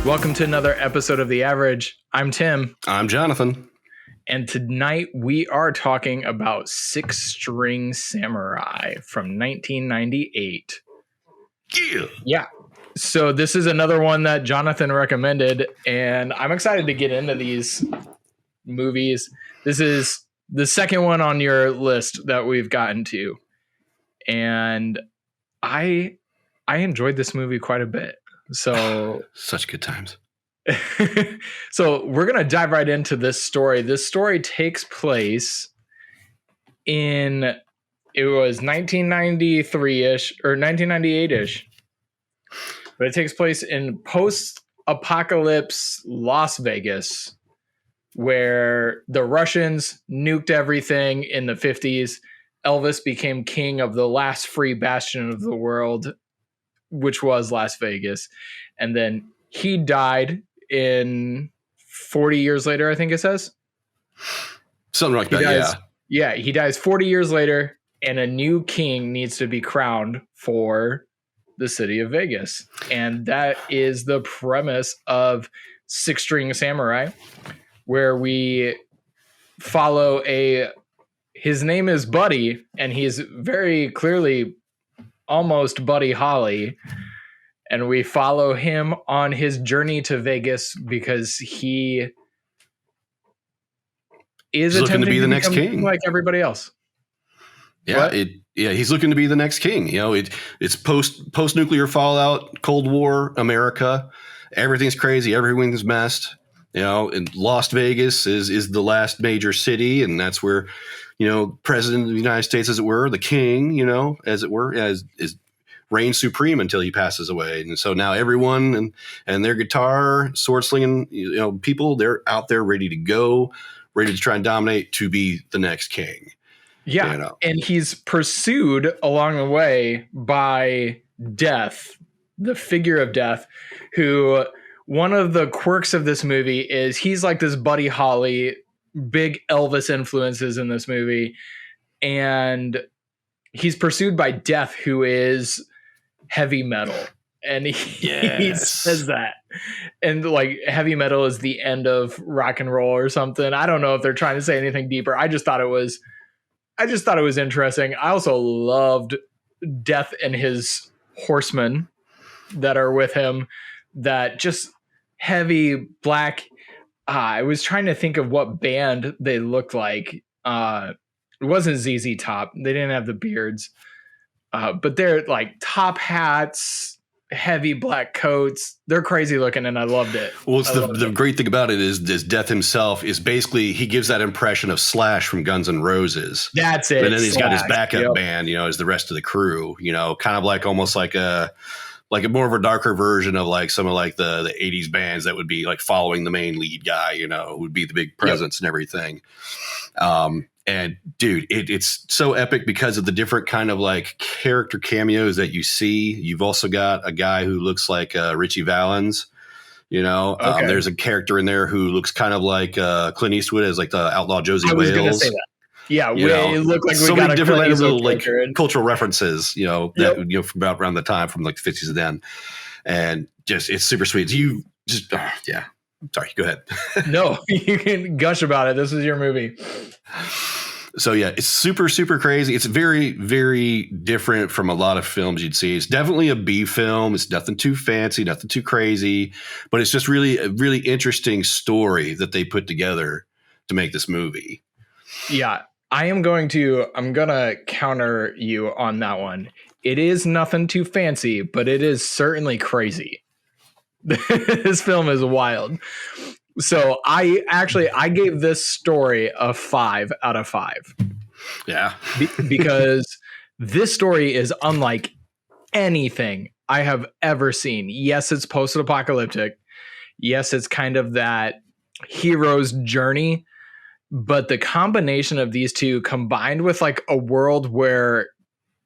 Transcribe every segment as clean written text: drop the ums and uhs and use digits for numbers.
Welcome to another episode of The Average. I'm Tim. I'm Jonathan. And tonight we are talking about Six String Samurai from 1998. Yeah. So this is another one that Jonathan recommended, and I'm excited to get into these movies. This is the second one on your list that we've gotten to. And I enjoyed this movie quite a bit. So such good times. So we're going to dive right into this story. This story takes place it was 1993-ish or 1998-ish. But it takes place in post-apocalypse Las Vegas, where the Russians nuked everything in the 50s. Elvis became king of the last free bastion of the world, which was Las Vegas. And then he died in 40 years later, I think it says. Something like that, yeah. Yeah, he dies 40 years later, and a new king needs to be crowned for the city of Vegas. And that is the premise of Six String Samurai, where we follow his name is Buddy, and he's very clearly almost Buddy Holly. And we follow him on his journey to Vegas because he is looking to be the next king, like everybody else. Yeah, he's looking to be the next king. You know, it's post nuclear fallout, Cold War America. Everything's crazy. Everything's messed. You know, and Las Vegas is the last major city, and that's where, you know, President of the United States, as it were, the king, you know, as it were, is reigns supreme until he passes away. And so now everyone and their guitar, sword slinging, you know, people, they're out there ready to go, ready to try and dominate to be the next king. Yeah, you know? And he's pursued along the way by Death, the figure of Death, who one of the quirks of this movie is he's like this Buddy Holly, big Elvis influences in this movie, and he's pursued by Death, who is heavy metal. And he says that. And like heavy metal is the end of rock and roll or something. I don't know if they're trying to say anything deeper. I just thought it was interesting. I also loved Death and his horsemen that are with him, that just heavy black. I was trying to think of what band they looked like. It wasn't ZZ Top. They didn't have the beards. But they're like top hats, heavy black coats. They're crazy looking, and I loved it. Well, the great thing about it is Death himself is basically, he gives that impression of Slash from Guns N' Roses. That's it. And then he's got his backup band, you know, as the rest of the crew, you know, kind of like almost like a more of a darker version of like some of like the 80s bands that would be like following the main lead guy, you know, would be the big presence and everything. And dude, it's so epic because of the different kind of like character cameos that you see. You've also got a guy who looks like Richie Valens, you know. Okay. There's a character in there who looks kind of like Clint Eastwood as like the outlaw Josie Wales. I was going to say that. Yeah, we look like so we got many a different little like cultural references, you know, that you know from about around the time from like the 50s and then, and just it's super sweet. You just yeah. Sorry, go ahead. No, you can gush about it. This is your movie. So yeah, it's super, super crazy. It's very, very different from a lot of films you'd see. It's definitely a B film. It's nothing too fancy, nothing too crazy, but it's just really a really interesting story that they put together to make this movie. Yeah. I'm going to counter you on that one. It is nothing too fancy, but it is certainly crazy. This film is wild. So I gave this story a 5 out of 5. Yeah. Because this story is unlike anything I have ever seen. Yes, it's post-apocalyptic. Yes, it's kind of that hero's journey. But the combination of these two, combined with like a world where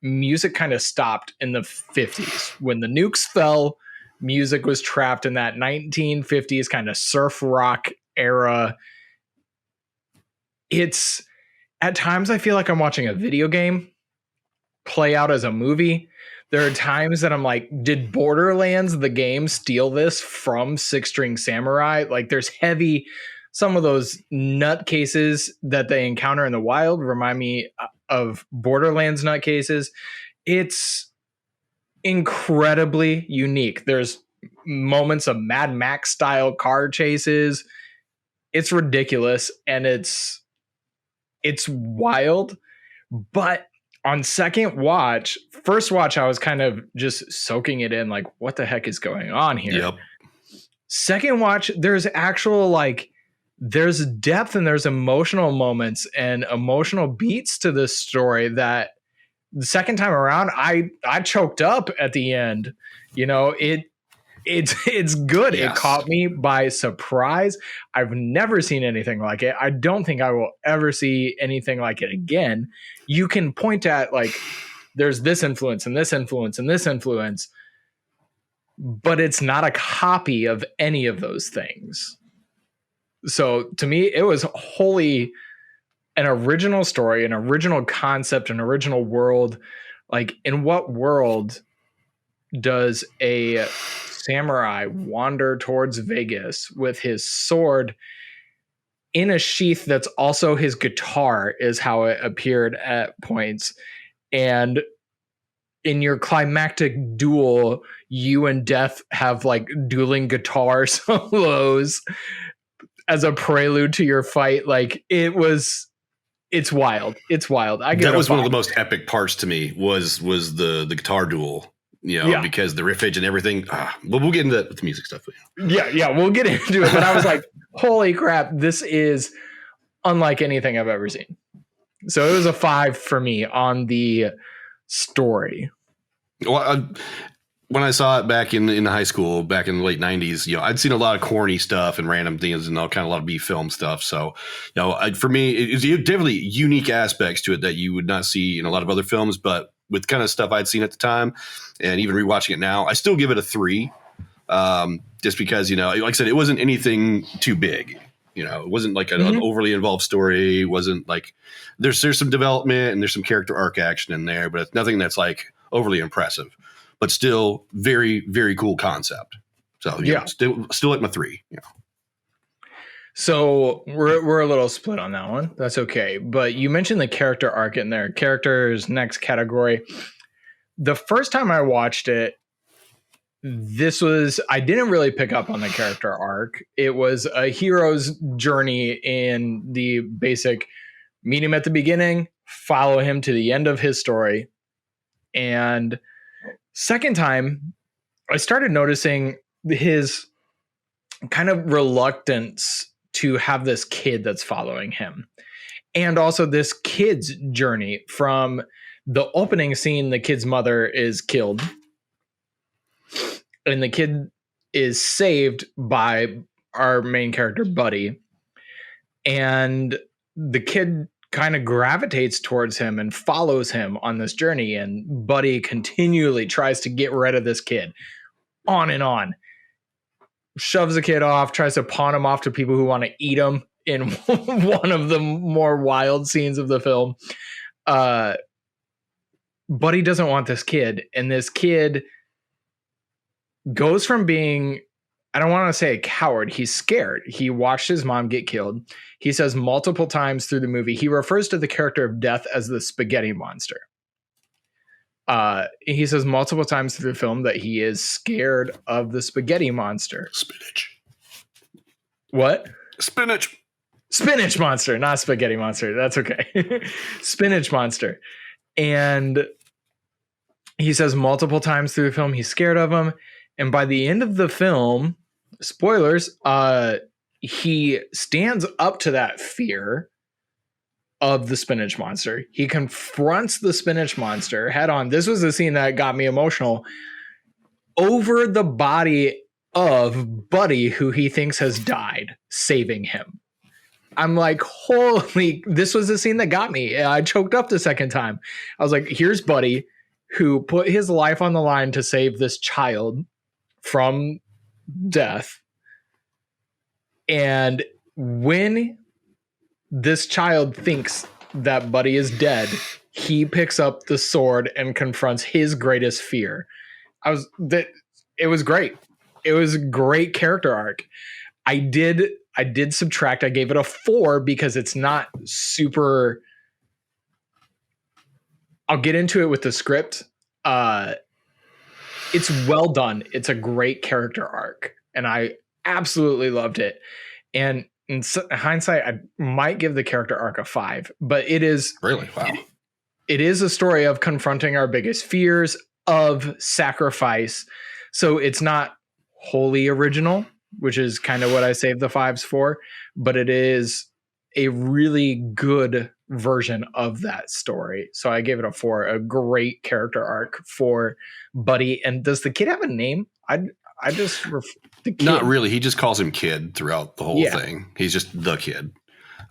music kind of stopped in the 50s. When the nukes fell, music was trapped in that 1950s kind of surf rock era. It's, at times I feel like I'm watching a video game play out as a movie. There are times that I'm like, did Borderlands, the game, steal this from Six String Samurai? Like, there's some of those nutcases that they encounter in the wild remind me of Borderlands nutcases. It's incredibly unique. There's moments of Mad Max style car chases. It's ridiculous, and it's wild, but on first watch, I was kind of just soaking it in, like, what the heck is going on here? Yep. Second watch, there's actual, there's depth and there's emotional moments and emotional beats to this story that the second time around, I choked up at the end. It's good. Yes. It caught me by surprise. I've never seen anything like it. I don't think I will ever see anything like it again. You can point at, there's this influence and this influence and this influence, but it's not a copy of any of those things. So to me, it was wholly an original story, an original concept, an original world. Like, in what world does a samurai wander towards Vegas with his sword in a sheath that's also his guitar, is how it appeared at points. And in your climactic duel, you and Death have dueling guitar solos as a prelude to your fight. It's wild. It's wild. That was one of the most epic parts to me was the guitar duel. Because the riffage and everything. But we'll get into the music stuff. Yeah, we'll get into it. But I was like, holy crap, this is unlike anything I've ever seen. So it was a 5 for me on the story. Well, when I saw it back in high school, back in the late 90s, I'd seen a lot of corny stuff and random things and all kind of a lot of B film stuff. So, for me, it's definitely unique aspects to it that you would not see in a lot of other films, but with kind of stuff I'd seen at the time and even rewatching it now, I still give it a 3. Just because, like I said, it wasn't anything too big. It wasn't like an overly involved story. It wasn't like there's some development and there's some character arc action in there, but it's nothing that's overly impressive, but still very, very cool concept. So still at my 3. So we're a little split on that one. That's okay. But you mentioned the character arc in there. Characters, next category. The first time I watched it, I didn't really pick up on the character arc. It was a hero's journey in the basic meet him at the beginning, follow him to the end of his story. And second time, I started noticing his kind of reluctance to have this kid that's following him. And also this kid's journey from the opening scene, the kid's mother is killed. And the kid is saved by our main character, Buddy. And the kid kind of gravitates towards him and follows him on this journey. And Buddy continually tries to get rid of this kid. On and on. Shoves the kid off, tries to pawn him off to people who want to eat him in one of the more wild scenes of the film. Buddy doesn't want this kid. And this kid goes from being, I don't want to say a coward. He's scared. He watched his mom get killed. He says multiple times through the movie, he refers to the character of Death as the spaghetti monster. He says multiple times through the film that he is scared of the spaghetti monster. Spinach. What? Spinach. Spinach monster, not spaghetti monster. That's okay. Spinach monster. And he says multiple times through the film he's scared of him. And by the end of the film, spoilers, he stands up to that fear of the spinach monster. He confronts the spinach monster head on. This was the scene that got me emotional. Over the body of Buddy, who he thinks has died, saving him. I'm like, holy, this was the scene that got me. I choked up the second time. I was like, here's Buddy, who put his life on the line to save this child from death. And when this child thinks that Buddy is dead, he picks up the sword and confronts his greatest fear. It was great. It was a great character arc. I did subtract. I gave it a 4 because it's not super. I'll get into it with the script. It's well done. It's a great character arc, and I absolutely loved it. And in hindsight, I might give the character arc a 5, but it is really wow. It is a story of confronting our biggest fears, of sacrifice. So it's not wholly original, which is kind of what I saved the 5s for, but it is a really good version of that story. So I gave it a 4, a great character arc for Buddy. And does the kid have a name? I just the kid. Not really. He just calls him Kid throughout the whole thing. He's just the kid.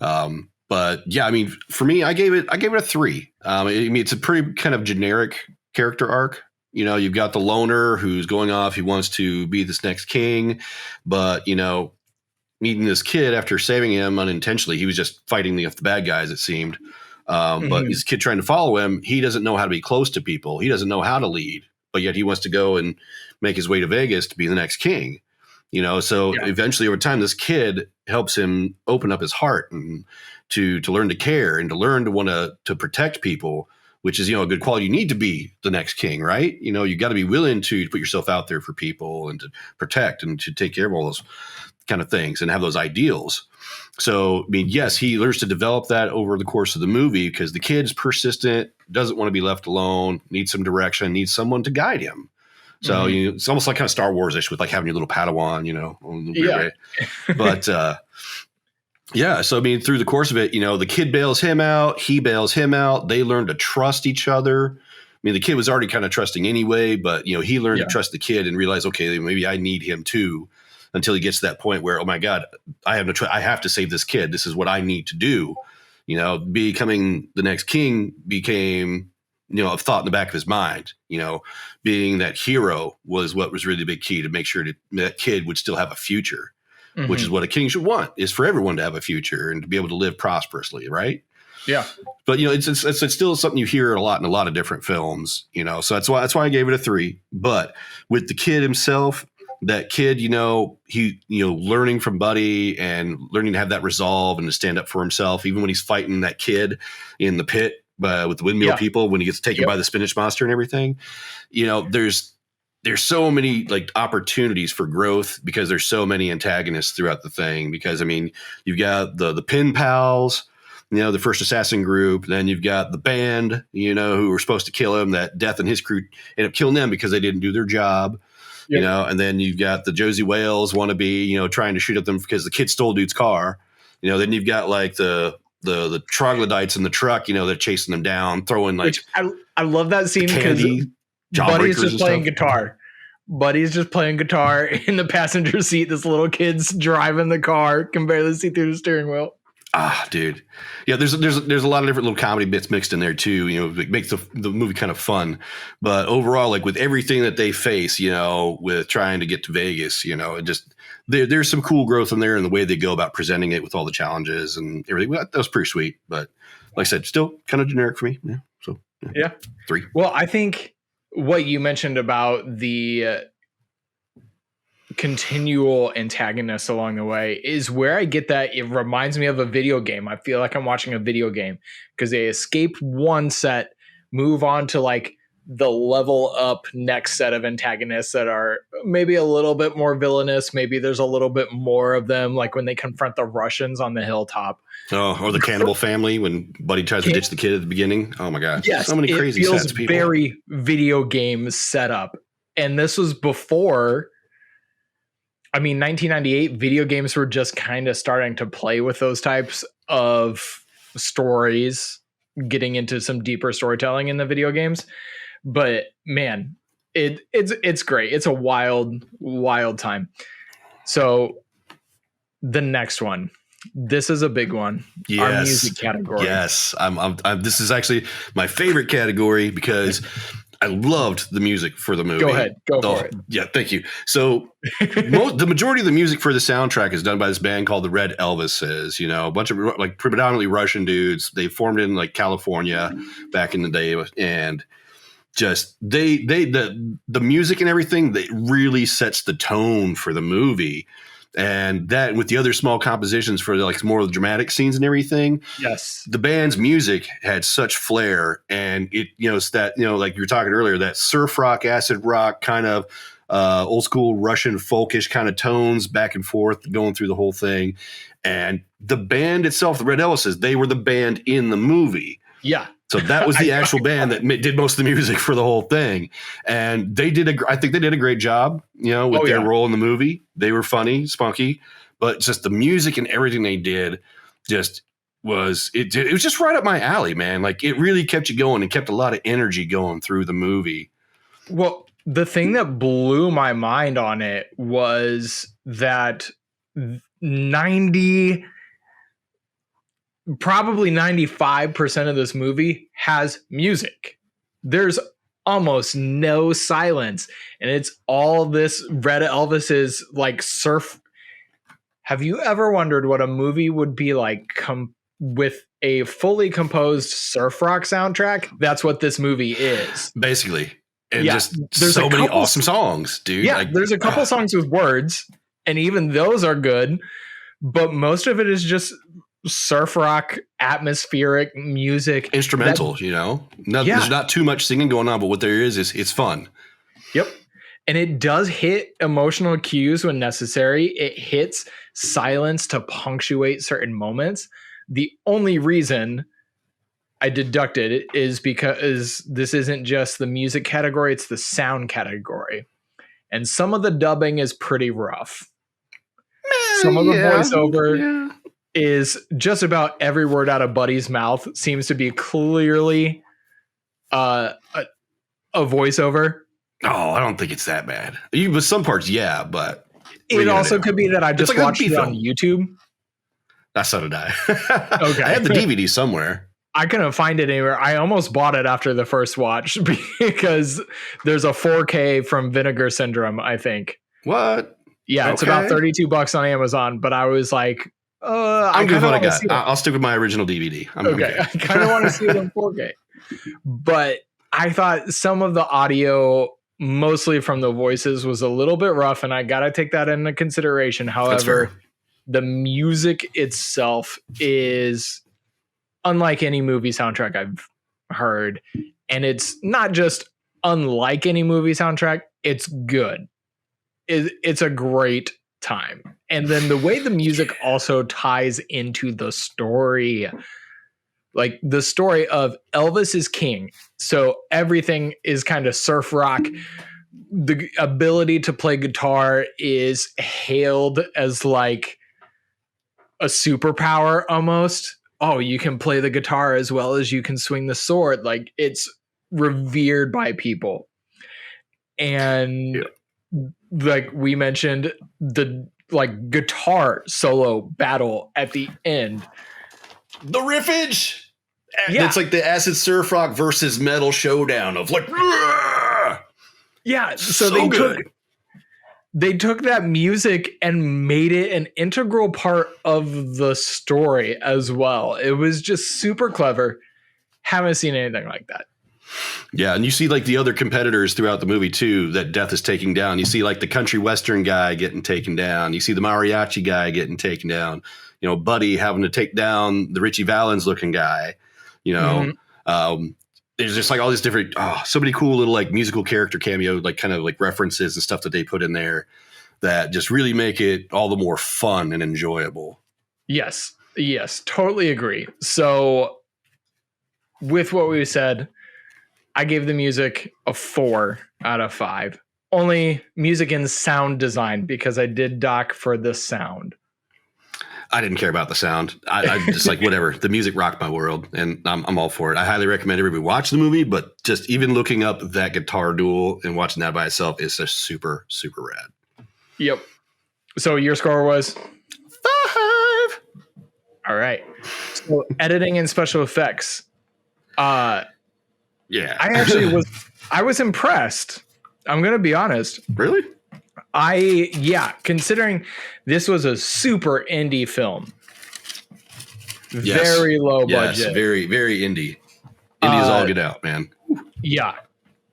But yeah, I mean, for me, I gave it a 3. I mean, it's a pretty kind of generic character arc. You know, you've got the loner who's going off. He wants to be this next king, but you know, meeting this kid after saving him unintentionally, he was just fighting the bad guys. It seemed, but this kid trying to follow him, he doesn't know how to be close to people. He doesn't know how to lead, but yet he wants to go and make his way to Vegas to be the next king. You know, so eventually over time, this kid helps him open up his heart and to learn to care and to learn to want to protect people, which is, you know, a good quality. You need to be the next king, right? You know, you got to be willing to put yourself out there for people and to protect and to take care of all those kind of things and have those ideals. So, I mean, yes, he learns to develop that over the course of the movie because the kid's persistent, doesn't want to be left alone, needs some direction, needs someone to guide him. So it's almost like kind of Star Wars-ish with like having your little Padawan, you know, on the Blu-ray. But so I mean, through the course of it, you know, the kid bails him out, he bails him out. They learn to trust each other. I mean, the kid was already kind of trusting anyway, but you know, he learned to trust the kid and realize, okay, maybe I need him too. Until he gets to that point where, oh my God, I have to save this kid. This is what I need to do. You know, becoming the next king became, you know, a thought in the back of his mind. You know, being that hero was what was really the big key to make sure that kid would still have a future, which is what a king should want, is for everyone to have a future and to be able to live prosperously, right? Yeah. But, you know, it's still something you hear a lot in a lot of different films, you know, so that's why I gave it a 3. But with the kid himself, that kid, you know, he, you know, learning from Buddy and learning to have that resolve and to stand up for himself, even when he's fighting that kid in the pit with the windmill people, when he gets taken by the spinach monster and everything, you know, there's so many like opportunities for growth because there's so many antagonists throughout the thing. Because I mean, you've got the Pin Pals, you know, the first assassin group. Then you've got the band, you know, who were supposed to kill him. That Death and his crew ended up killing them because they didn't do their job. You know, and then you've got the Josie Wales wannabe, you know, trying to shoot at them because the kid stole dude's car. You know, then you've got like the troglodytes in the truck, you know, they're chasing them down, throwing like. Which I love that scene because Buddy's just playing guitar. Buddy's just playing guitar in the passenger seat. This little kid's driving the car, can barely see through the steering wheel. Ah, dude. Yeah, there's a lot of different little comedy bits mixed in there too. You know, it makes the movie kind of fun. But overall, like with everything that they face, you know, with trying to get to Vegas, you know, it just there's some cool growth in there and the way they go about presenting it with all the challenges and everything. Well, that was pretty sweet. But like I said, still kind of generic for me. Yeah. So 3. Well, I think what you mentioned about the continual antagonists along the way is where I get that. It reminds me of a video game. I feel like I'm watching a video game because they escape one set, move on to like the level up next set of antagonists that are maybe a little bit more villainous. Maybe there's a little bit more of them, like when they confront the Russians on the hilltop. Oh, or the cannibal family when Buddy tries to ditch the kid at the beginning. Oh my gosh. Yes, so many crazy sets of people. Very video game setup. And this was before, I mean, 1998, video games were just kind of starting to play with those types of stories, getting into some deeper storytelling in the video games. But man, it's great. It's a wild time. So the next one, this is a big one. Yes. Our music category. Yes. I'm this is actually my favorite category because I loved the music for the movie. Go ahead. Go for it. Yeah, thank you. So the majority of the music for the soundtrack is done by this band called the Red Elvises, you know, a bunch of like predominantly Russian dudes. They formed in like California back in the day, and just the music and everything that really sets the tone for the movie. And that with the other small compositions for like more of the dramatic scenes and everything. Yes. The band's music had such flair, and it, you know, it's that, you know, like you were talking earlier, that surf rock, acid rock kind of old school Russian folkish kind of tones back and forth going through the whole thing. And the band itself, the Red Elvises, they were the band in the movie. Yeah. So that was the actual band that did most of the music for the whole thing. And I think they did a great job, you know, with their role in the movie. They were funny, spunky, but just the music and everything they did just was just right up my alley, man. Like it really kept you going and kept a lot of energy going through the movie. Well, the thing that blew my mind on it was that probably 95% of this movie has music. There's almost no silence, and it's all this Red Elvis's like surf. Have you ever wondered what a movie would be like with a fully composed surf rock soundtrack? That's what this movie is. Basically. And just so many awesome songs, dude. Yeah, there's a couple songs with words, and even those are good, but most of it is just surf rock, atmospheric music, instrumental. You know, there's not too much singing going on, but what there is it's fun. Yep, and it does hit emotional cues when necessary. It hits silence to punctuate certain moments. The only reason I deducted it is because this isn't just the music category; it's the sound category, and some of the dubbing is pretty rough. Some of the voiceover is just about every word out of Buddy's mouth seems to be clearly a voiceover. Oh, I don't think it's that bad. With some parts, yeah, but it also could be that I just watched it on YouTube. So did I. Okay, I have the DVD somewhere. I couldn't find it anywhere. I almost bought it after the first watch because there's a 4K from Vinegar Syndrome, I think. What? Yeah, it's about $32 on Amazon, but I was like, I'm good with what I got. I'll stick with my original DVD. Okay. I kind of want to see it in 4K. But I thought some of the audio, mostly from the voices, was a little bit rough, and I got to take that into consideration. However, the music itself is unlike any movie soundtrack I've heard. And it's not just unlike any movie soundtrack, it's good. It's a great time. And then the way the music also ties into the story, like the story of Elvis is king. So everything is kind of surf rock. The ability to play guitar is hailed as like a superpower almost. Oh, you can play the guitar as well as you can swing the sword. Like it's revered by people. And like we mentioned, the like guitar solo battle at the end, the riffage, it's like the acid surf rock versus metal showdown of like, so they took that music and made it an integral part of the story as well. It was just super clever. Haven't seen anything like that. Yeah, and you see like the other competitors throughout the movie too that Death is taking down. You see like the country western guy getting taken down. You see the mariachi guy getting taken down. You know, Buddy having to take down the Richie Valens looking guy. You know, there's just like all these different, so many cool little like musical character cameo, like kind of like references and stuff that they put in there that just really make it all the more fun and enjoyable. Yes, totally agree. So with what we said, I gave the music a 4 out of 5. Only music and sound design because I did doc for the sound. I didn't care about the sound. I just like whatever. The music rocked my world, and I'm all for it. I highly recommend everybody watch the movie, but just even looking up that guitar duel and watching that by itself is just super, super rad. Yep. So your score was 5. All right. So editing and special effects. Yeah. I was impressed. I'm going to be honest. Really? Considering this was a super indie film. Yes. Very low budget. Yes, very, very indie. Indie is all get out, man. Yeah.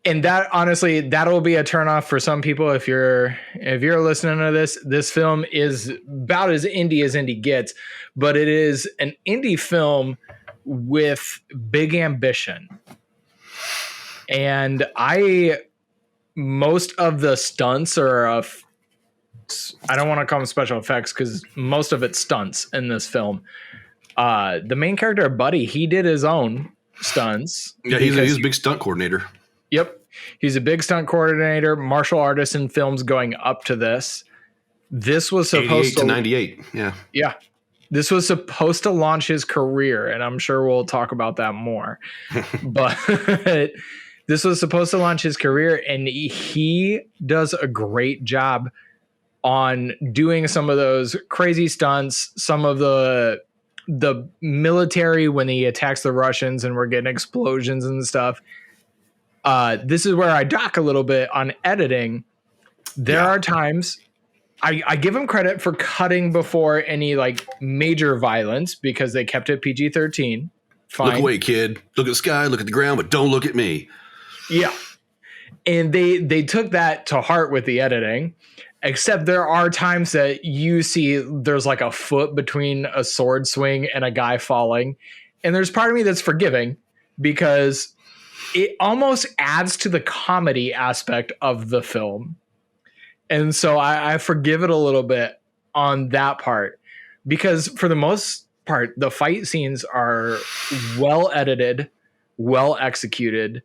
And that, honestly, that'll be a turnoff for some people. If you're listening to this film is about as indie gets, but it is an indie film with big ambition. And most of the stunts are I don't want to call them special effects because most of it's stunts in this film. The main character, Buddy, he did his own stunts. Yeah, he's a big stunt coordinator. Yep. He's a big stunt coordinator, martial artist in films going up to this. This was supposed to 98. Yeah. Yeah. This was supposed to launch his career, and I'm sure we'll talk about that more. But this was supposed to launch his career, and he does a great job on doing some of those crazy stunts, some of the military when he attacks the Russians and we're getting explosions and stuff. This is where I dock a little bit on editing. There are times I give him credit for cutting before any like major violence because they kept it PG-13. Fine. Look away, kid. Look at the sky, look at the ground, but don't look at me. Yeah. And they took that to heart with the editing, except there are times that you see there's like a foot between a sword swing and a guy falling. And there's part of me that's forgiving because it almost adds to the comedy aspect of the film. And so I forgive it a little bit on that part because for the most part, the fight scenes are well edited, well executed.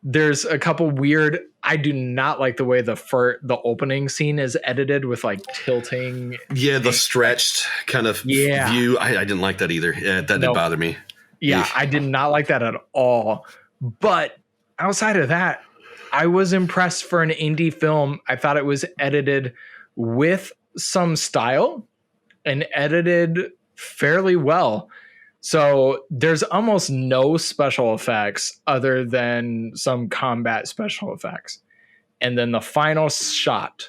There's a couple weird, I do not like the way the opening scene is edited with like tilting. Yeah, the stretched kind of view. I didn't like that either. Yeah, that didn't bother me. Yeah, I did not like that at all. But outside of that, I was impressed for an indie film. I thought it was edited with some style and edited fairly well. So there's almost no special effects other than some combat special effects. And then the final shot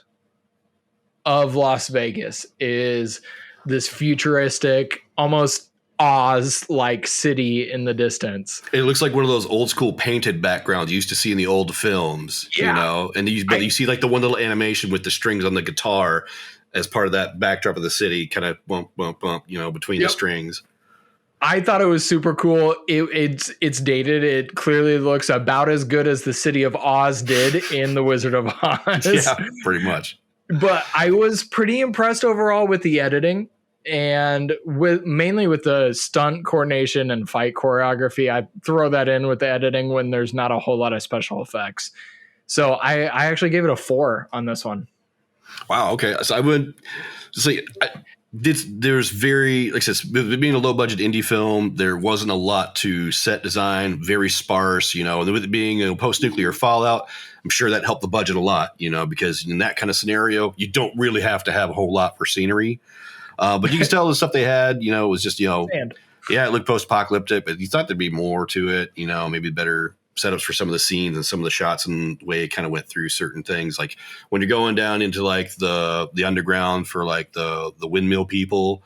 of Las Vegas is this futuristic, almost Oz-like city in the distance. It looks like one of those old school painted backgrounds you used to see in the old films, you know, and you see like the one little animation with the strings on the guitar as part of that backdrop of the city, kind of bump, bump, bump, you know, between the strings. I thought it was super cool. It's dated. It clearly looks about as good as the city of Oz did in The Wizard of Oz. Yeah, pretty much. But I was pretty impressed overall with the editing and mainly with the stunt coordination and fight choreography. I throw that in with the editing when there's not a whole lot of special effects. So I actually gave it a 4 on this one. Wow. Okay. So I would say there's very, like I said, being a low budget indie film, there wasn't a lot to set design, very sparse, you know, and with it being a post-nuclear fallout, I'm sure that helped the budget a lot, you know, because in that kind of scenario, you don't really have to have a whole lot for scenery. But you can tell the stuff they had, you know, was just, you know, it looked post-apocalyptic, but you thought there'd be more to it, you know, maybe better setups for some of the scenes and some of the shots and the way it kind of went through certain things. Like when you're going down into like the underground for like the windmill people,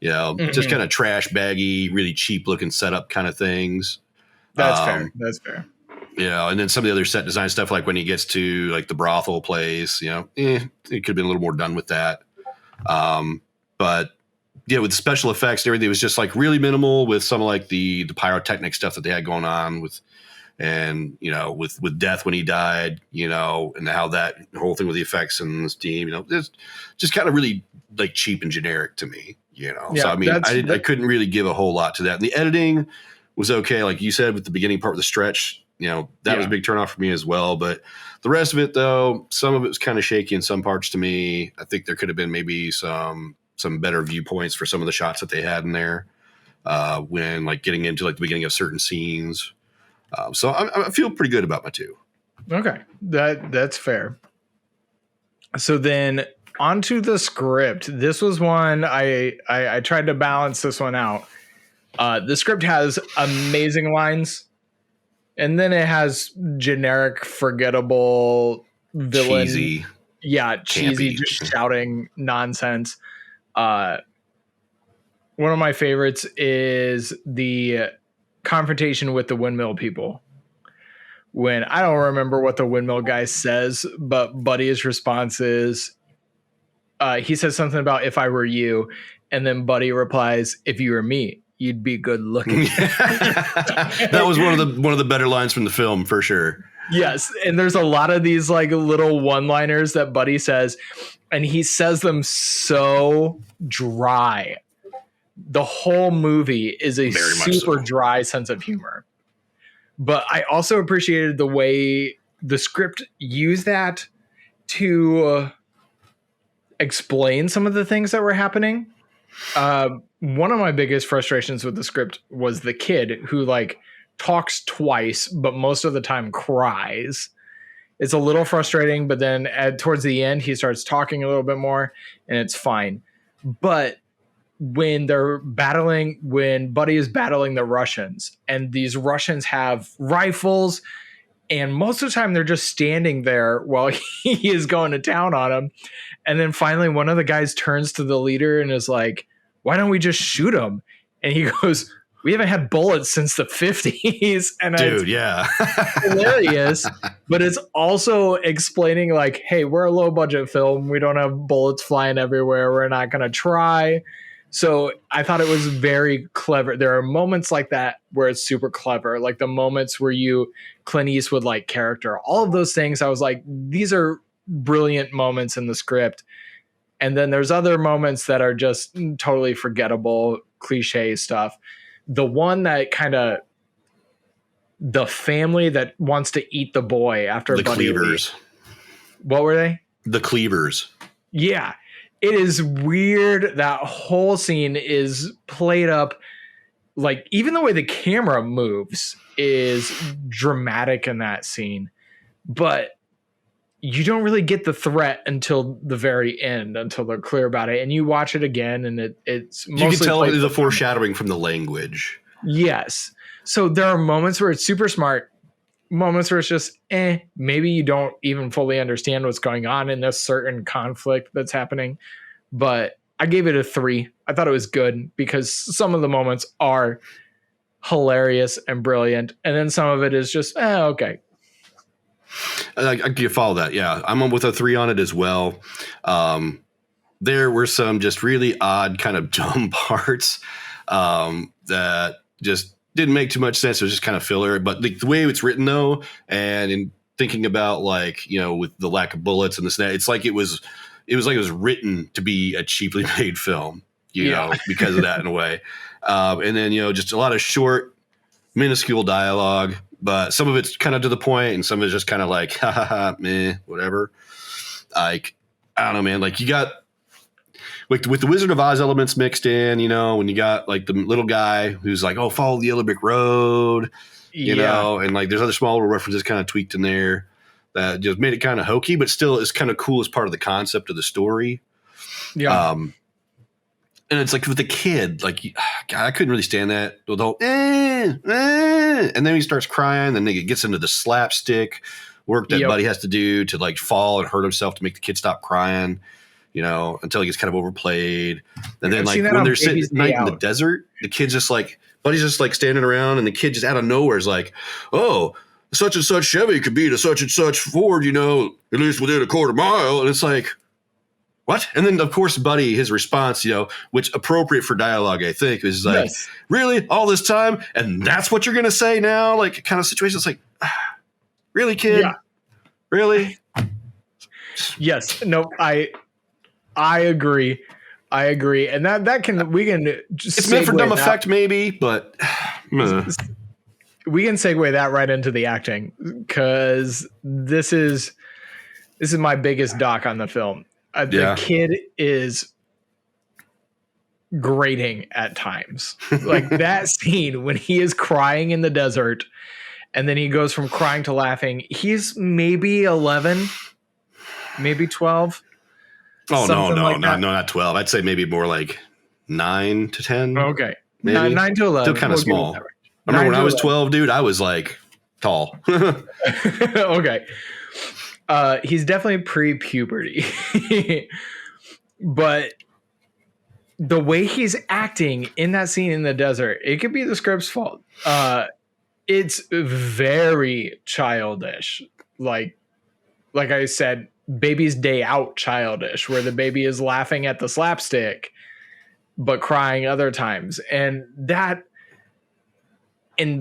you know, just kind of trash baggy, really cheap looking setup kind of things. That's fair. That's fair. You know, and then some of the other set design stuff, like when he gets to like the brothel place, you know, it could have been a little more done with that. But yeah, with the special effects and everything, it was just like really minimal with some of like the pyrotechnic stuff that they had going on with, and, you know, with Death when he died, you know, and how that whole thing with the effects and the steam, you know, it's just kind of really like cheap and generic to me, you know? Yeah, so, I mean, I couldn't really give a whole lot to that. And the editing was okay. Like you said, with the beginning part of the stretch, you know, that was a big turnoff for me as well. But the rest of it, though, some of it was kind of shaky in some parts to me. I think there could have been maybe some better viewpoints for some of the shots that they had in there when like getting into like the beginning of certain scenes. So I feel pretty good about my 2. Okay, that's fair. So then onto the script. This was one I tried to balance this one out. The script has amazing lines. And then it has generic, forgettable villain. Cheesy. Yeah, cheesy, just shouting nonsense. One of my favorites is the confrontation with the windmill people. When I don't remember what the windmill guy says, but Buddy's response is, he says something about "if I were you," and then Buddy replies, "If you were me, you'd be good looking." That was one of the better lines from the film for sure. Yes, and there's a lot of these like little one-liners that Buddy says, and he says them so dry. The whole movie is a super dry sense of humor. But I also appreciated the way the script used that to explain some of the things that were happening. One of my biggest frustrations with the script was the kid who like talks twice, but most of the time cries. It's a little frustrating, but then towards the end, he starts talking a little bit more and it's fine. But when Buddy is battling the Russians, and these Russians have rifles, and most of the time they're just standing there while he is going to town on them. And then finally one of the guys turns to the leader and is like, "Why don't we just shoot him?" And he goes, "We haven't had bullets since the 50s. And dude, yeah. Hilarious. But it's also explaining like, hey, we're a low budget film. We don't have bullets flying everywhere. We're not going to try. So I thought it was very clever. There are moments like that where it's super clever, like the moments where Clint Eastwood like character, all of those things. I was like, these are brilliant moments in the script. And then there's other moments that are just totally forgettable, cliche stuff. The one that kind of the family that wants to eat the boy after the Buddy Cleavers. What were they? The Cleavers. Yeah. It is weird. That whole scene is played up. Like, even the way the camera moves is dramatic in that scene. But you don't really get the threat until the very end, until they're clear about it. And you watch it again, and it's mostly... You can tell the foreshadowing from the language. Yes. So there are moments where it's super smart, moments where it's just, maybe you don't even fully understand what's going on in this certain conflict that's happening. But I gave it a 3. I thought it was good because some of the moments are hilarious and brilliant. And then some of it is just, okay. I can follow that. Yeah. I'm with a 3 on it as well. There were some just really odd kind of dumb parts that just didn't make too much sense. It was just kind of filler, but the way it's written though, and in thinking about like, with the lack of bullets and this and that, it's like it was written to be a cheaply made film, you know, because of that in a way. And then, just a lot of short, minuscule dialogue, but some of it's kind of to the point and some of it's just kind of like, ha ha ha, meh, whatever. Like, I don't know, man. Like you got with the Wizard of Oz elements mixed in, when you got like the little guy who's like, oh, follow the yellow brick road, you know, and like there's other small little references kind of tweaked in there that just made it kind of hokey, but still is kind of cool as part of the concept of the story. Yeah. And it's like with the kid, like, God, I couldn't really stand that. The whole, and then he starts crying, and then it gets into the slapstick work that Buddy has to do to like fall and hurt himself to make the kid stop crying, until he gets kind of overplayed. And then like when they're sitting at night in the desert, the kid's just like, Buddy's just like standing around, and the kid just out of nowhere is like, oh, such and such Chevy could beat a such and such Ford, at least within a quarter mile. And it's like, what? And then, of course, Buddy, his response, which appropriate for dialogue, I think, is like, really? All this time? And that's what you're going to say now? Like, kind of situation. It's like, really, kid? Yeah. Really? Yes. No, I agree. I agree. And we can just it's meant for dumb effect, maybe, but we can segue that right into the acting, because this is my biggest doc on the film. The kid is grating at times. Like that scene when he is crying in the desert and then he goes from crying to laughing. He's maybe 11, maybe 12. Oh, no, not 12. I'd say maybe more like 9 to 10. Okay. Maybe. 9 to 11. Still kind of small. I remember when I was 12, dude, I was like tall. Okay. He's definitely pre-puberty. But the way he's acting in that scene in the desert, it could be the script's fault. It's very childish. Like I said, Baby's Day Out childish, where the baby is laughing at the slapstick, but crying other times. And the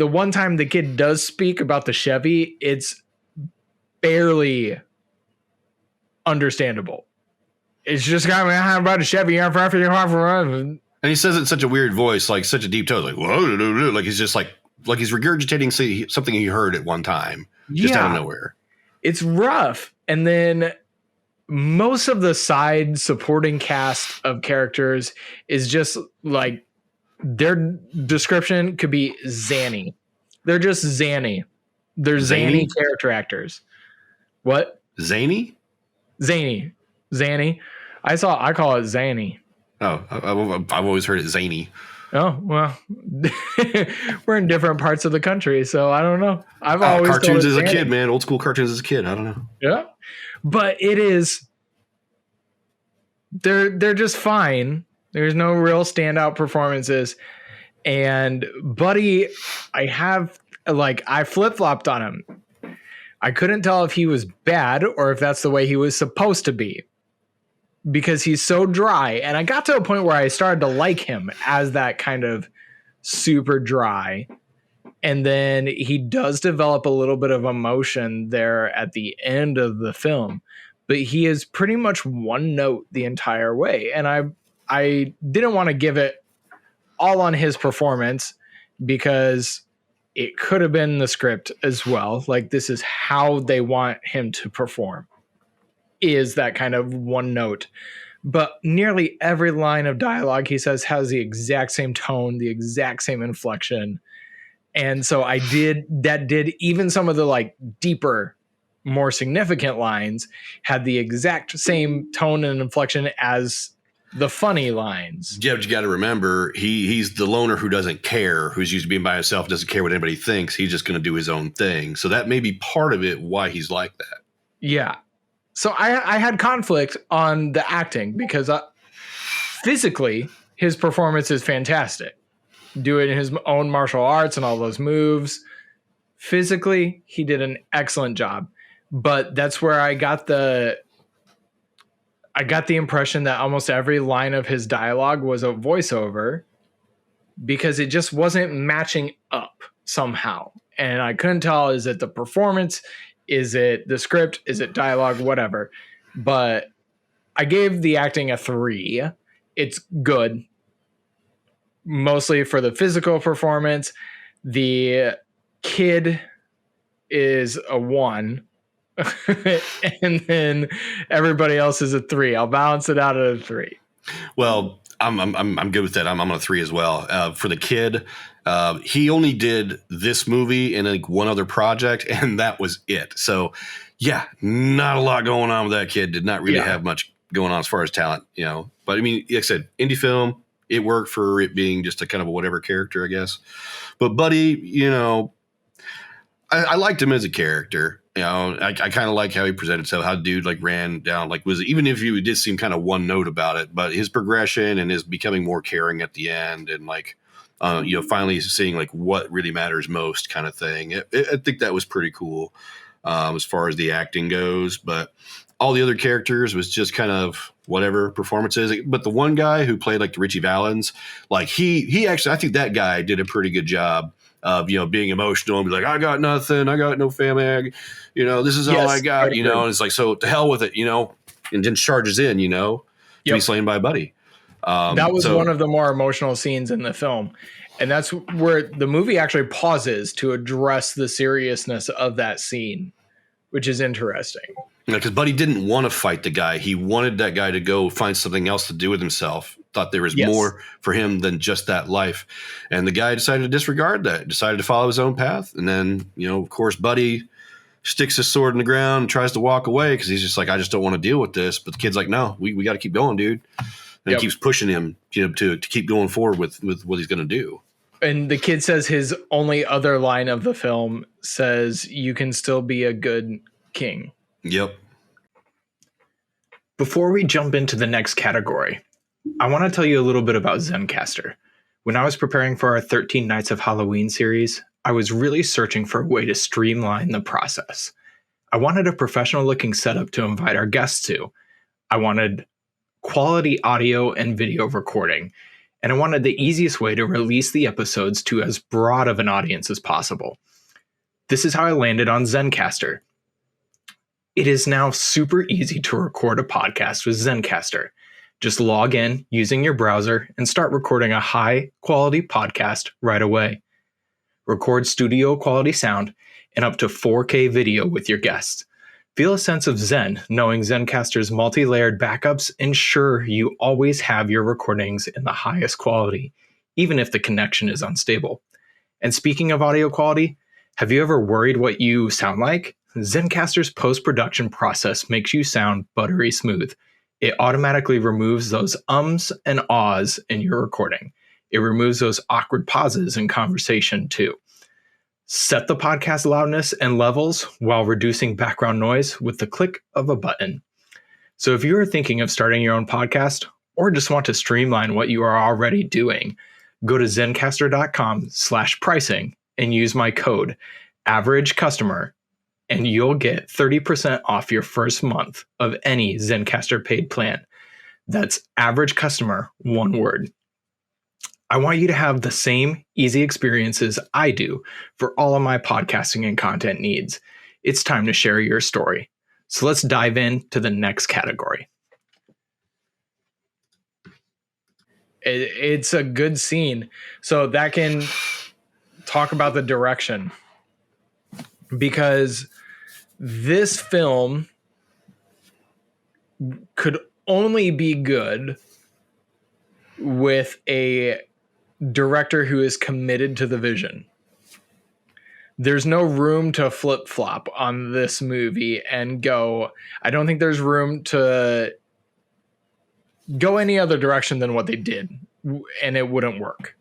one time the kid does speak about the Chevy, it's barely understandable. It's just kind of about a Chevy. And he says it in such a weird voice, like such a deep tone, like whoa, like he's just like he's regurgitating something he heard at one time, just out of nowhere. It's rough. And then most of the side supporting cast of characters is just like their description could be zany. They're just zany. They're zany character actors. What? Zany. I call it zany. Oh, I've always heard it zany. Oh, well, we're in different parts of the country, so I don't know. I've always cartoons as a kid, man. Old school cartoons as a kid. I don't know. Yeah, but it is. They're just fine. There's no real standout performances, and Buddy, I flip-flopped on him. I couldn't tell if he was bad or if that's the way he was supposed to be, because he's so dry. And I got to a point where I started to like him as that kind of super dry. And then he does develop a little bit of emotion there at the end of the film, but he is pretty much one note the entire way. And I didn't want to give it all on his performance, because it could have been the script as well. Like, this is how they want him to perform, is that kind of one note. But nearly every line of dialogue he says has the exact same tone, the exact same inflection. And so even some of the like deeper, more significant lines had the exact same tone and inflection as the funny lines. Yeah, but you got to remember, he's the loner who doesn't care, who's used to being by himself, doesn't care what anybody thinks. He's just going to do his own thing. So that may be part of it, why he's like that. Yeah. So I had conflict on the acting, because physically his performance is fantastic. Doing his own martial arts and all those moves. Physically, he did an excellent job. But that's where I got the impression that almost every line of his dialogue was a voiceover, because it just wasn't matching up somehow. And I couldn't tell, is it the performance? Is it the script? Is it dialogue? Whatever. But I gave the acting a 3. It's good. Mostly for the physical performance. The kid is a 1. And then everybody else is a 3. I'll balance it out at a 3. Well, I'm good with that. I'm on a 3 as well. For the kid, he only did this movie and like one other project, and that was it. So, yeah, not a lot going on with that kid. Did not really have much going on as far as talent, But I mean, like I said, indie film, it worked for it being just a kind of a whatever character, I guess. But Buddy, I liked him as a character. I kind of like how he presented himself, how dude like ran down, like even if you did seem kind of one note about it, but his progression and his becoming more caring at the end, and like, finally seeing like what really matters most kind of thing. I think that was pretty cool as far as the acting goes, but all the other characters was just kind of whatever performances. But the one guy who played like the Richie Valens, like he actually, I think that guy did a pretty good job of, being emotional and be like, I got nothing. I got no family. This is all I got, and it's like, so to hell with it, and then charges in, to be slain by a buddy. That was one of the more emotional scenes in the film. And that's where the movie actually pauses to address the seriousness of that scene, which is interesting. Because Buddy didn't want to fight the guy. He wanted that guy to go find something else to do with himself. Thought there was more for him than just that life. And the guy decided to disregard that, decided to follow his own path. And then, of course, Buddy sticks his sword in the ground and tries to walk away because he's just like, I just don't want to deal with this. But the kid's like, no, we got to keep going, dude. And he keeps pushing him to keep going forward with what he's going to do. And the kid says his only other line of the film says, "You can still be a good king." Yep. Before we jump into the next category, I want to tell you a little bit about Zencastr. When I was preparing for our 13 Nights of Halloween series, I was really searching for a way to streamline the process. I wanted a professional looking setup to invite our guests to. I wanted quality audio and video recording, and I wanted the easiest way to release the episodes to as broad of an audience as possible. This is how I landed on Zencastr. It is now super easy to record a podcast with Zencastr. Just log in using your browser and start recording a high quality podcast right away. Record studio quality sound and up to 4K video with your guests. Feel a sense of zen knowing Zencastr's multi-layered backups ensure you always have your recordings in the highest quality, even if the connection is unstable. And speaking of audio quality, have you ever worried what you sound like? Zencastr's post-production process makes you sound buttery smooth. It automatically removes those ums and ahs in your recording. It removes those awkward pauses in conversation too. Set the podcast loudness and levels while reducing background noise with the click of a button. So if you are thinking of starting your own podcast or just want to streamline what you are already doing, go to zencastr.com/pricing and use my code AVERAGECUSTOMER, and you'll get 30% off your first month of any Zencastr paid plan. That's average customer, one word. I want you to have the same easy experiences I do for all of my podcasting and content needs. It's time to share your story. So let's dive into the next category. It's a good scene. So that can talk about the direction. Because this film could only be good with a director who is committed to the vision. There's no room to flip-flop on this movie and go, I don't think there's room to go any other direction than what they did, and it wouldn't work.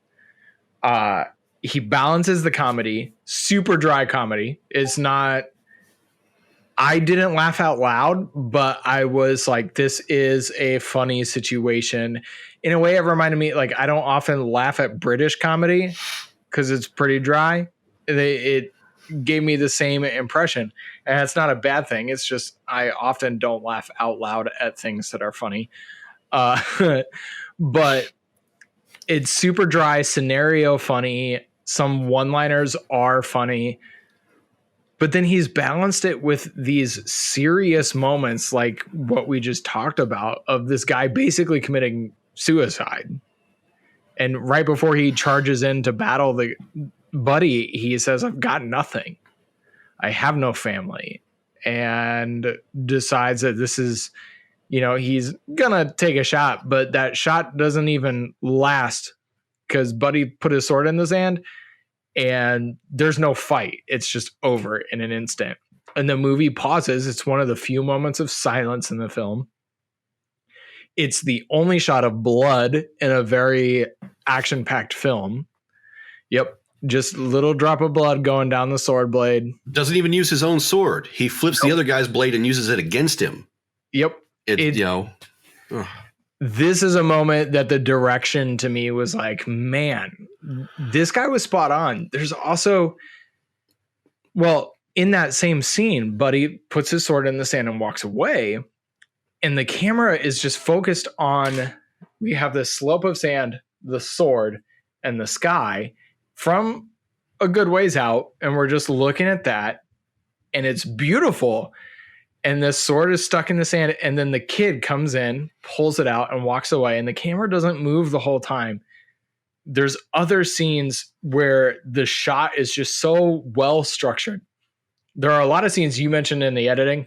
He balances the comedy, super dry comedy. It's not, I didn't laugh out loud, but I was like, this is a funny situation. In a way, it reminded me, like, I don't often laugh at British comedy because it's pretty dry. It gave me the same impression. And that's not a bad thing. It's just, I often don't laugh out loud at things that are funny. But it's super dry, scenario funny. Some one-liners are funny. But then he's balanced it with these serious moments like what we just talked about of this guy basically committing suicide. And right before he charges in to battle the buddy, he says, I've got nothing. I have no family. And decides that this is, he's going to take a shot, but that shot doesn't even last because Buddy put his sword in the sand and there's no fight. It's just over in an instant. And the movie pauses. It's one of the few moments of silence in the film. It's the only shot of blood in a very action-packed film. Yep. Just a little drop of blood going down the sword blade. Doesn't even use his own sword. He flips the other guy's blade and uses it against him. Yep. This is a moment that the direction to me was like, man, this guy was spot on. There's also, in that same scene, Buddy puts his sword in the sand and walks away. And the camera is just focused on, we have this slope of sand, the sword, and the sky from a good ways out. And we're just looking at that. And it's beautiful. And the sword is stuck in the sand. And then the kid comes in, pulls it out, and walks away. And the camera doesn't move the whole time. There's other scenes where the shot is just so well structured. There are a lot of scenes you mentioned in the editing,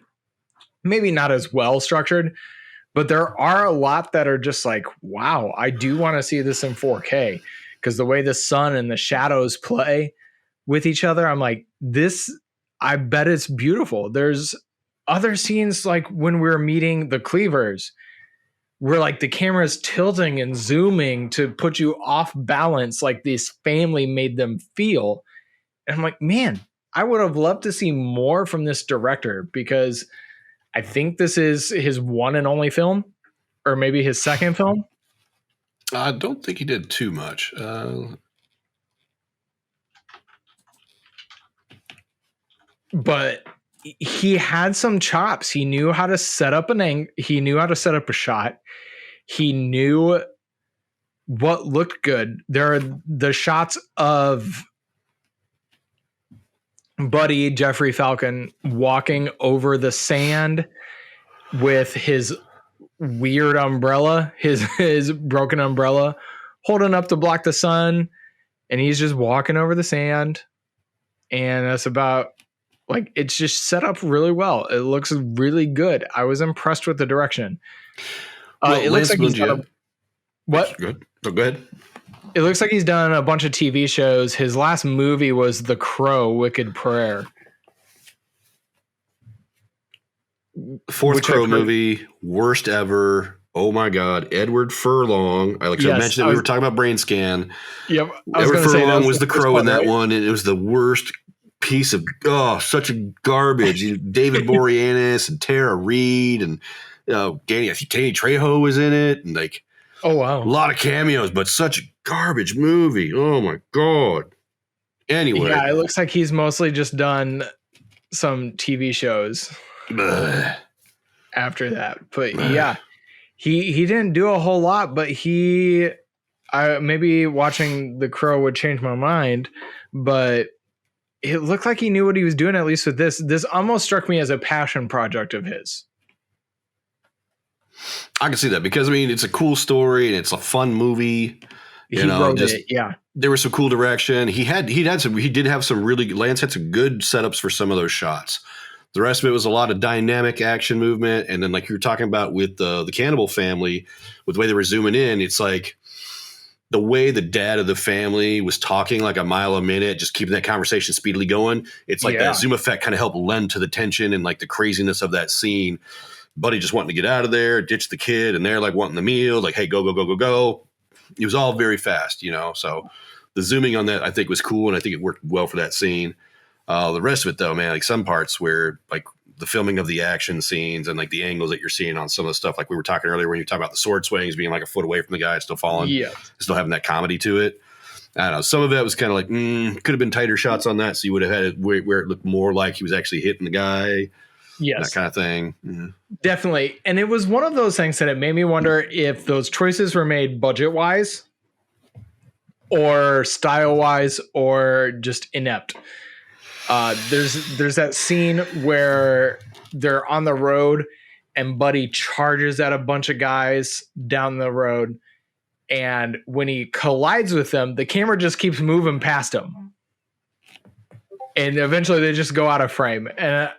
maybe not as well structured, but there are a lot that are just like, wow, I do want to see this in 4K, because the way the sun and the shadows play with each other, I'm like, this, I bet it's beautiful. There's other scenes like when we're meeting the Cleavers where like the camera's tilting and zooming to put you off balance, like this family made them feel. And I'm like, man, I would have loved to see more from this director, because I think this is his one and only film, or maybe his second film. I don't think he did too much. But he had some chops. He knew how to set up he knew how to set up a shot. He knew what looked good. There are the shots of Buddy, Jeffrey Falcon, walking over the sand with his weird umbrella, his broken umbrella, holding up to block the sun, and he's just walking over the sand. And that's about, like, it's just set up really well. It looks really good. I was impressed with the direction. Well, it looks like he's done what? Good. Oh, go ahead. It looks like he's done a bunch of TV shows. His last movie was The Crow, Wicked Prayer. Fourth Crow movie, worst ever. Oh my God, Edward Furlong. I mentioned that we were talking about Brain Scan. Yep. Edward Furlong was the crow in that one, and it was the worst piece of such a garbage. David Boreanaz and Tara Reid and Danny Trejo was in it, and like, oh wow, a lot of cameos, but such a garbage movie. Oh my God. Anyway, yeah, it looks like he's mostly just done some TV shows after that, but yeah, he didn't do a whole lot, but maybe watching The Crow would change my mind, but it looked like he knew what he was doing, at least with this. This almost struck me as a passion project of his. I can see that, because I mean, it's a cool story and it's a fun movie. Yeah. There was some cool direction. He did have some really, Lance had some good setups for some of those shots. The rest of it was a lot of dynamic action movement. And then, like you were talking about with the cannibal family, with the way they were zooming in, it's like the way the dad of the family was talking like a mile a minute, just keeping that conversation speedily going. It's like that zoom effect kind of helped lend to the tension and like the craziness of that scene. Buddy just wanting to get out of there, ditch the kid, and they're like wanting the meal, like, hey, go, go, go, go, go. It was all very fast, so the zooming on that I think was cool, and I think it worked well for that scene. The rest of it, though, man, like some parts where like the filming of the action scenes and like the angles that you're seeing on some of the stuff, like we were talking earlier when you talk about the sword swings being like a foot away from the guy, still falling, still having that comedy to it. I don't know. Some of it was kind of like, could have been tighter shots on that, so you would have had it where it looked more like he was actually hitting the guy. Yes. That kind of thing. Mm-hmm. Definitely. And it was one of those things that it made me wonder if those choices were made budget-wise or style-wise or just inept. There's that scene where they're on the road and Buddy charges at a bunch of guys down the road. And when he collides with them, the camera just keeps moving past him. And eventually they just go out of frame. And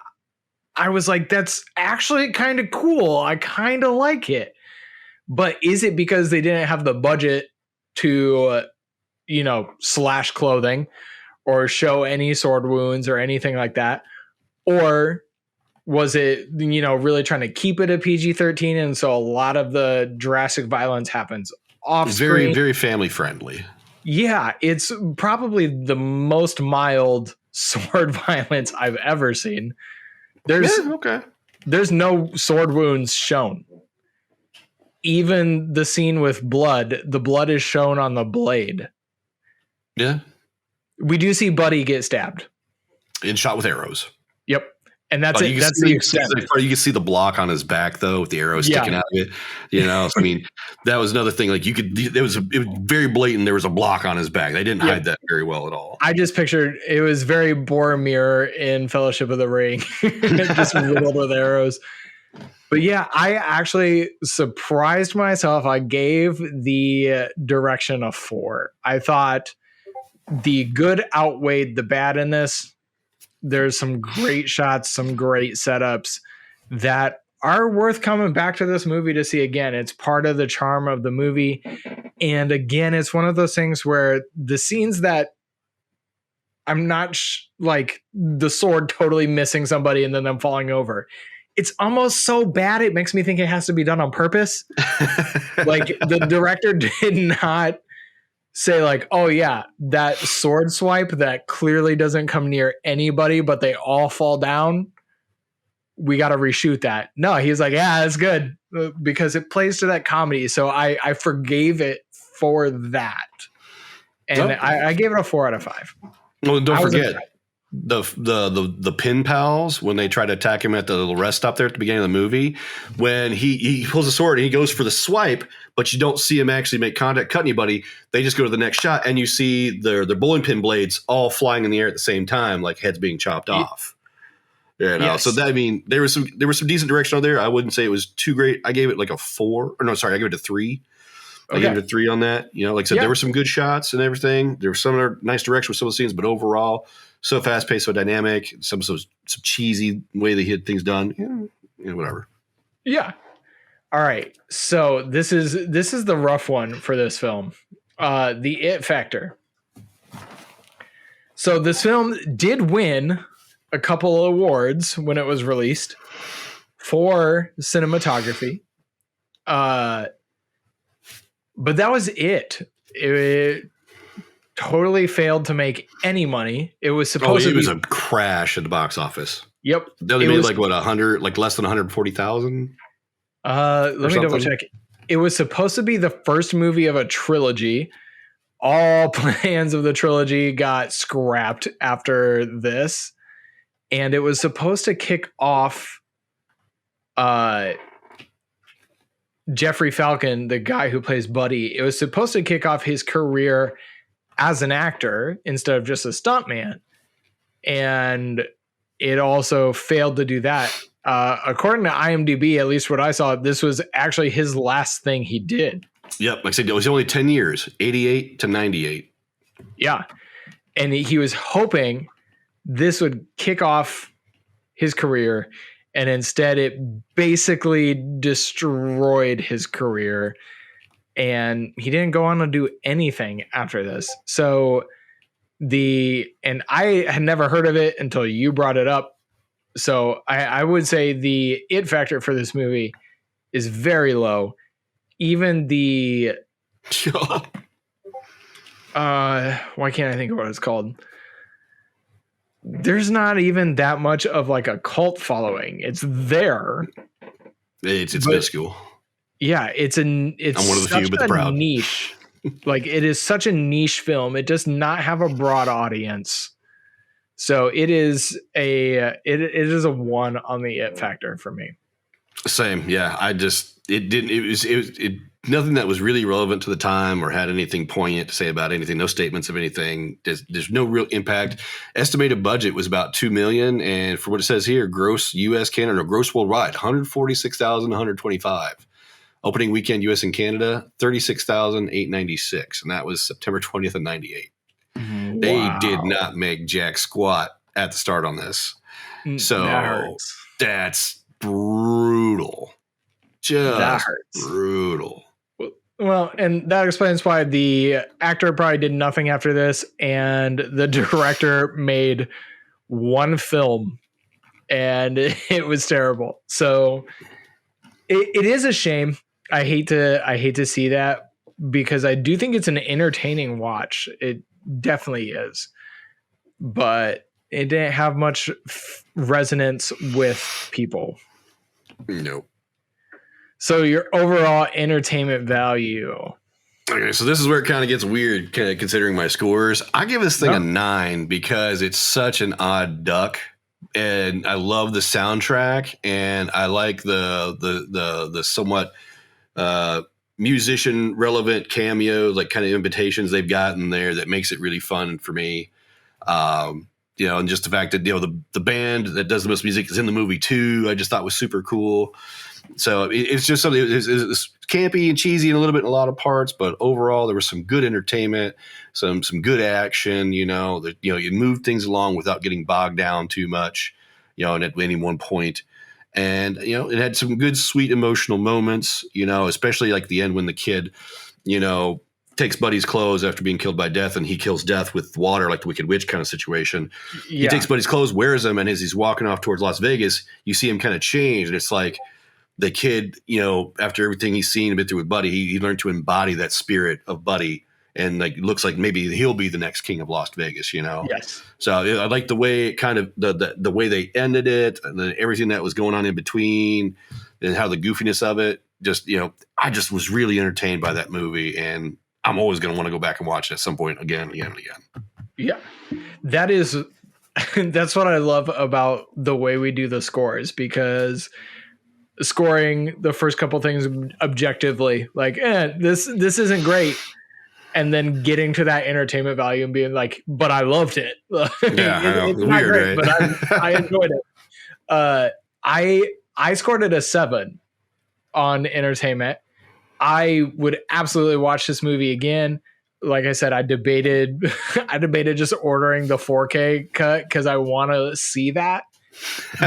I was like, that's actually kind of cool. I kind of like it. But is it because they didn't have the budget to, slash clothing or show any sword wounds or anything like that? Or was it, really trying to keep it a PG-13? And so a lot of the drastic violence happens off screen. Very, very family friendly. Yeah, it's probably the most mild sword violence I've ever seen. There's no sword wounds shown. Even the scene with blood, the blood is shown on the blade. Yeah. We do see Buddy get stabbed. And shot with arrows. Yep. And that's it. That's the extent. You can see the block on his back, though, with the arrow sticking out of it. So, I mean, that was another thing. Like, it was very blatant. There was a block on his back. They didn't hide that very well at all. I just pictured it was very Boromir in Fellowship of the Ring, just riddled with arrows. But yeah, I actually surprised myself. I gave the direction a 4. I thought the good outweighed the bad in this. There's some great shots, some great setups that are worth coming back to this movie to see again. It's part of the charm of the movie. And again, it's one of those things where the scenes that I'm not like the sword totally missing somebody and then them falling over. it's almost so bad it makes me think it has to be done on purpose. Like the director did not say like, oh yeah, that sword swipe that clearly doesn't come near anybody, but they all fall down. We got to reshoot that. No, he's like, yeah, that's good because it plays to that comedy. So I forgave it for that. And I gave it a 4 out of 5. Well, don't forget the pin pals when they try to attack him at the little rest stop there at the beginning of the movie, when he pulls a sword and he goes for the swipe, but you don't see him actually make contact, cut anybody. They just go to the next shot and you see their bowling pin blades all flying in the air at the same time, like heads being chopped off. You know, yes. So that, I mean, there was some decent direction on there. I wouldn't say it was too great. I gave it like a 4. Or no, sorry, I gave it a 3. I gave it a 3 on that. You know, like I said, there were some good shots and everything. There was some other nice direction with some of the scenes, but overall, so fast paced, so dynamic. Some cheesy way they had things done. Yeah, whatever. Yeah. All right. So this is the rough one for this film. The It Factor. So this film did win a couple of awards when it was released for cinematography. But that was it. It totally failed to make any money. It was supposed to be a crash at the box office. Yep. They made like what, 100, like less than 140,000. Let me double check. It was supposed to be the first movie of a trilogy. All plans of the trilogy got scrapped after this. And it was supposed to kick off Jeffrey Falcon, the guy who plays Buddy. It was supposed to kick off his career as an actor instead of just a stuntman. And it also failed to do that. According to IMDb, at least what I saw, this was actually his last thing he did. Yep. Like I said, it was only 10 years, 88 to 98. Yeah. And he was hoping this would kick off his career, and instead it basically destroyed his career, and he didn't go on to do anything after this. So and I had never heard of it until you brought it up. So I would say the It Factor for this movie is very low. Even the why can't I think of what it's called? There's not even that much of like a cult following. It's there. It's minuscule. Yeah, it's I'm one of the few, but the proud. Niche. Like it is such a niche film. It does not have a broad audience. So it is a 1 on the It Factor for me. Same. Yeah. It nothing that was really relevant to the time or had anything poignant to say about anything. No statements of anything. There's no real impact. Estimated budget was about $2 million. And for what it says here, gross US, Canada, gross worldwide, 146,125. Opening weekend US and Canada, 36,896. And that was September 20th of 98. Wow. They did not make jack squat at the start on this. So that's brutal. Just brutal. Well, and that explains why the actor probably did nothing after this, and the director made 1 film, and it was terrible. So it is a shame. I hate to see that, because I do think it's an entertaining watch. It definitely is, but it didn't have much resonance with people. Nope. So your overall entertainment value. Okay, so this is where it kind of gets weird, kind of considering my scores. I give this thing a 9 because it's such an odd duck, and I love the soundtrack, and I like the somewhat musician relevant cameo, like kind of invitations they've got in there that makes it really fun for me. And just the fact that the band that does the most music is in the movie too, I just thought was super cool. So it's just something. It's campy and cheesy in a little bit in a lot of parts, but overall there was some good entertainment, some good action. You moved things along without getting bogged down too much. And at any one point, and it had some good, sweet, emotional moments. Especially like the end when the kid, takes Buddy's clothes after being killed by Death, and he kills Death with water, like the Wicked Witch kind of situation. He takes Buddy's clothes, wears them, and as he's walking off towards Las Vegas, you see him kind of change, and it's like the kid, after everything he's seen and been through with Buddy, he learned to embody that spirit of Buddy, and like looks like maybe he'll be the next king of Las Vegas, Yes. So I like the way it kind of the way they ended it, and everything that was going on in between, and how the goofiness of it. Just I just was really entertained by that movie, and I'm always going to want to go back and watch it at some point again. Yeah, that's what I love about the way we do the scores, because scoring the first couple things objectively, like, this isn't great, and then getting to that entertainment value and being like, but I loved it. Yeah, it's not great, right? But I enjoyed it. I scored it a 7 on entertainment. I would absolutely watch this movie again. Like I said, I debated just ordering the 4K cut because I want to see that.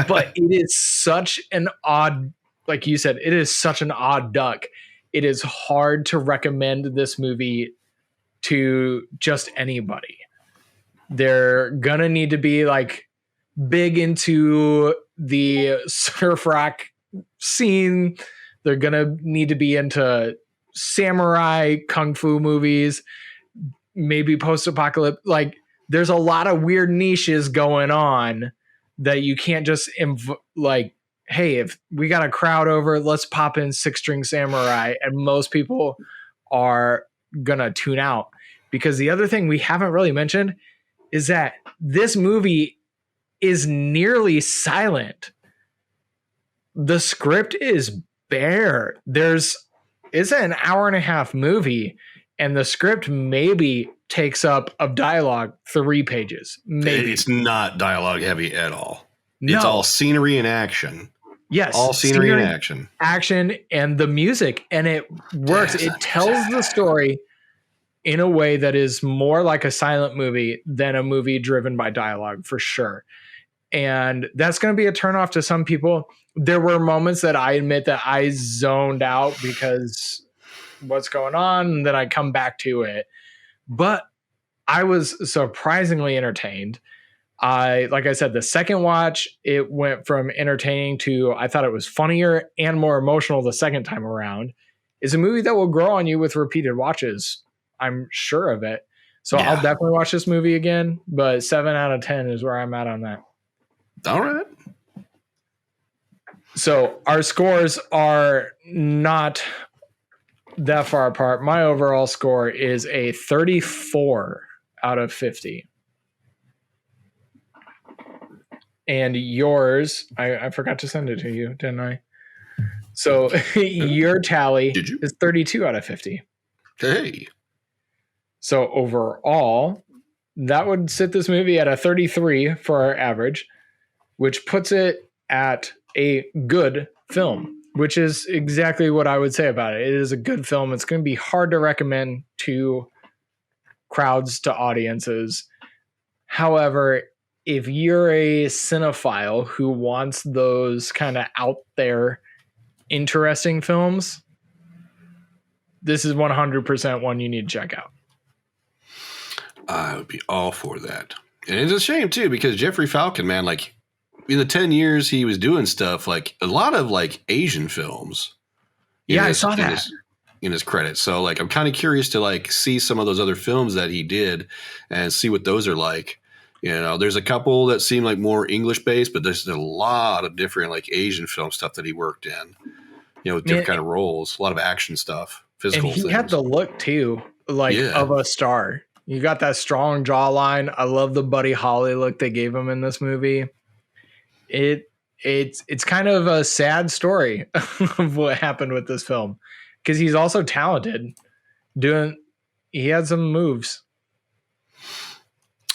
But it is such an odd, like you said, it is such an odd duck. It is hard to recommend this movie to just anybody. They're gonna need to be like big into the surf rock scene. They're going to need to be into samurai kung fu movies, maybe post-apocalyptic. Like, there's a lot of weird niches going on that you can't just hey, if we got a crowd over, let's pop in Six String Samurai, and most people are going to tune out. Because the other thing we haven't really mentioned is that this movie is nearly silent. The script is bare. It's an hour and a half movie, and the script maybe takes up of dialogue 3 pages. Maybe it's not dialogue heavy at all. No. It's all scenery and action. Yes, all scenery and action, and the music, and it works. It tells the story in a way that is more like a silent movie than a movie driven by dialogue, for sure. And that's going to be a turnoff to some people. There were moments that I admit that I zoned out because what's going on, and then I come back to it. But I was surprisingly entertained. Like I said, the second watch, it went from entertaining to, I thought it was funnier and more emotional the second time around. It's a movie that will grow on you with repeated watches. I'm sure of it. So I'll definitely watch this movie again, but 7 out of 10 is where I'm at on that. All right. So our scores are not that far apart. My overall score is a 34 out of 50. And yours, I forgot to send it to you, didn't I? So your tally is 32 out of 50. Hey. So overall, that would sit this movie at a 33 for our average, which puts it at a good film, which is exactly what I would say about it. It is a good film. It's going to be hard to recommend to crowds, to audiences. However, if you're a cinephile who wants those kind of out there, interesting films, this is 100% one you need to check out. I would be all for that. And it's a shame too, because Jeffrey Falcon, man, like in the 10 years he was doing stuff, like a lot of like Asian films. Yeah, I saw that in his credits. So like, I'm kind of curious to like see some of those other films that he did and see what those are like. You know, there's a couple that seem like more English based, but there's a lot of different like Asian film stuff that he worked in, with different kind of roles, a lot of action stuff, physical and he things. Had the look too, like of a star. You got that strong jawline. I love the Buddy Holly look they gave him in this movie. It's kind of a sad story of what happened with this film, because he's also talented. He had some moves.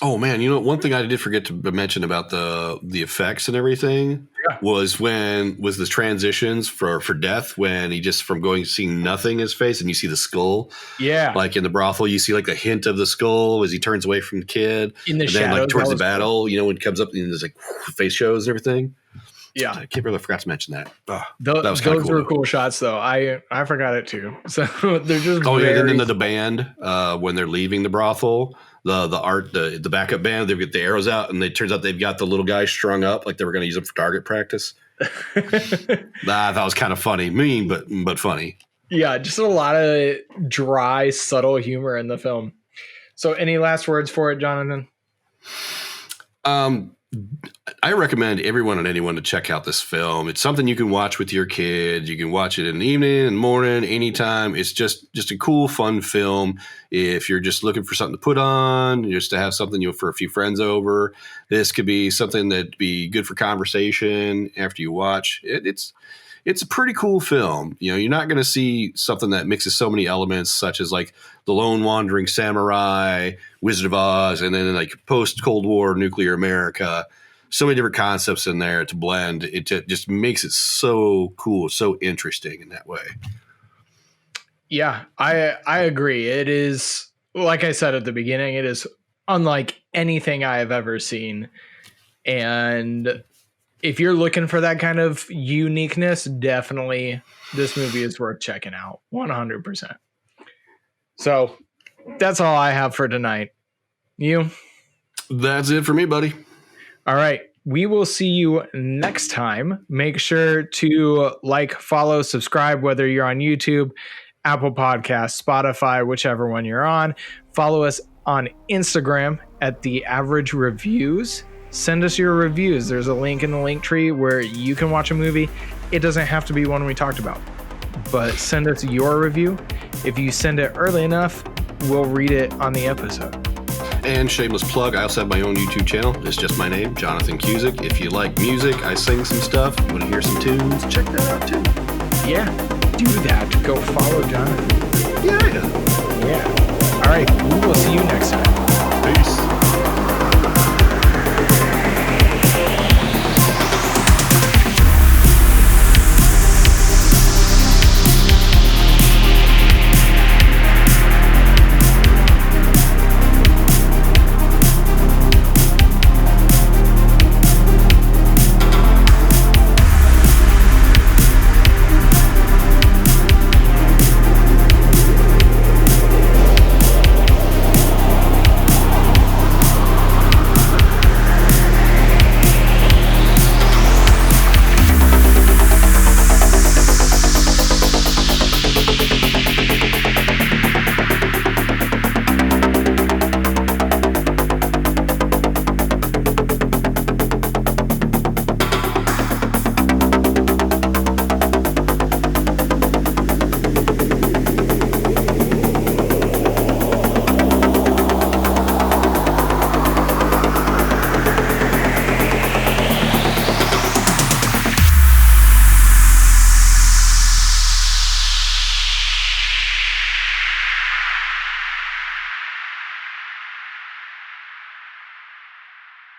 Oh man, one thing I did forget to mention about the effects and everything was the transitions for Death, when he just from seeing nothing in his face and you see the skull. Yeah. Like in the brothel, you see like the hint of the skull as he turns away from the kid. In the and shadows. Then like towards the battle, when it comes up and there's like face shows and everything. Yeah, I can't believe I forgot to mention that. Oh, that was those cool, were cool shots, though. I forgot it too. So they're just and then the band when they're leaving the brothel, the backup band, they get the arrows out, and it turns out they've got the little guy strung up like they were going to use them for target practice. That was kind of funny, mean but funny. Yeah, just a lot of dry, subtle humor in the film. So, any last words for it, Jonathan? I recommend everyone and anyone to check out this film. It's something you can watch with your kids. You can watch it in the evening, in the morning, anytime. It's just a cool, fun film. If you're just looking for something to put on, just to have something for a few friends over, this could be something that'd be good for conversation after you watch. It's a pretty cool film. You're not going to see something that mixes so many elements, such as like the lone wandering samurai, Wizard of Oz, and then like post-Cold War nuclear America. So many different concepts in there to blend. It just makes it so cool, so interesting in that way. Yeah, I agree. It is, like I said at the beginning, it is unlike anything I have ever seen. And if you're looking for that kind of uniqueness, definitely this movie is worth checking out. 100%. So that's all I have for tonight. You? That's it for me, buddy. All right. We will see you next time. Make sure to like, follow, subscribe, whether you're on YouTube, Apple Podcasts, Spotify, whichever one you're on. Follow us on Instagram at The Average Reviews. Send us your reviews. There's a link in the link tree where you can watch a movie. It doesn't have to be one we talked about, but send us your review. If you send it early enough, we'll read it on the episode. And shameless plug, I also have my own YouTube channel. It's just my name, Jonathan Cusick. If you like music, I sing some stuff. You want to hear some tunes, check that out too. Yeah, do that. Go follow Jonathan. Yeah. All right, we will see you next time. Peace.